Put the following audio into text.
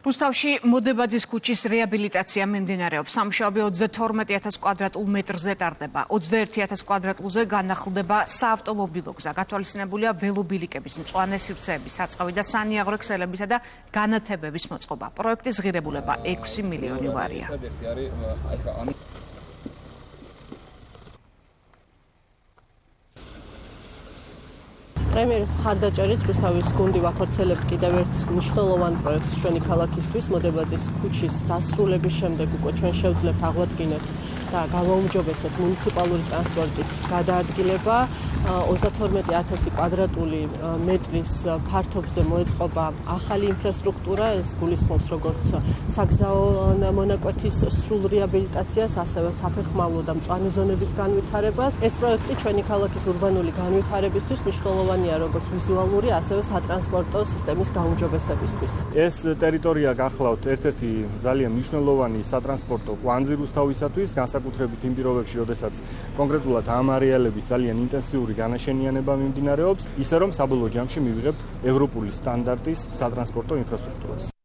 რუსთავში მოდებაძის ქუჩის რეაბილიტაცია მიმდინარეობს. სამუშაოები 32,000 კვადრატულ მეტრზე ტარდება. 21,000 კვადრატულზე განახლდება საავტომობილო გზა. გათვალისწინებულია ველობილიკების, მწვანე სივრცეების, საწავი და სანიაღვრე ქსელებისა და განათებების მოწყობა. პროექტის ღირებულება 6 მილიონი ვარია. პრემიერის მხარდაჭერით რუსთავის გუნდი ვახორცელებთ კიდევ ერთ მნიშვნელოვან პროექტს ჩვენი ქალაქისთვის. მოდებაძის ქუჩის დასრულების შემდეგ უკვე ჩვენ შევძლებთ აღვადგინოთ და გავაუმჯობესოთ მუნიციპალური ტრანსპორტით გადაადგილება. 32,000 კვადრატული მეტრის ფართობზე მოეწყობა ახალი ინფრასტრუქტურა. ეს გულისხმობს როგორც საგზაო მონაკვეთის სრულ რეაბილიტაციას, ასევე საფეხმავლო და მწვანე ზონების განვითარებას. ეს პროექტი ჩვენი ქალაქის ურბანული განვითარებისთვის მნიშვნელოვანია როგორც ვიზუალური, ასევე სატრანსპორტო სისტემის გაუმჯობესებისთვის. ეს ტერიტორია გახლავთ ერთ-ერთი ძალიან მნიშვნელოვანი სატრანსპორტო კვანძი რუსთავისათვის, განსაკუთრებით იმ პირობებში, როდესაც კონკრეტულად ამ არეალების ძალიან ინტენსიური განაშენიანება მიმდინარეობს, ისე რომ საბოლოო ჯამში მივიღებთ ევროპული სტანდარტის სატრანსპორტო ინფრასტრუქტურას.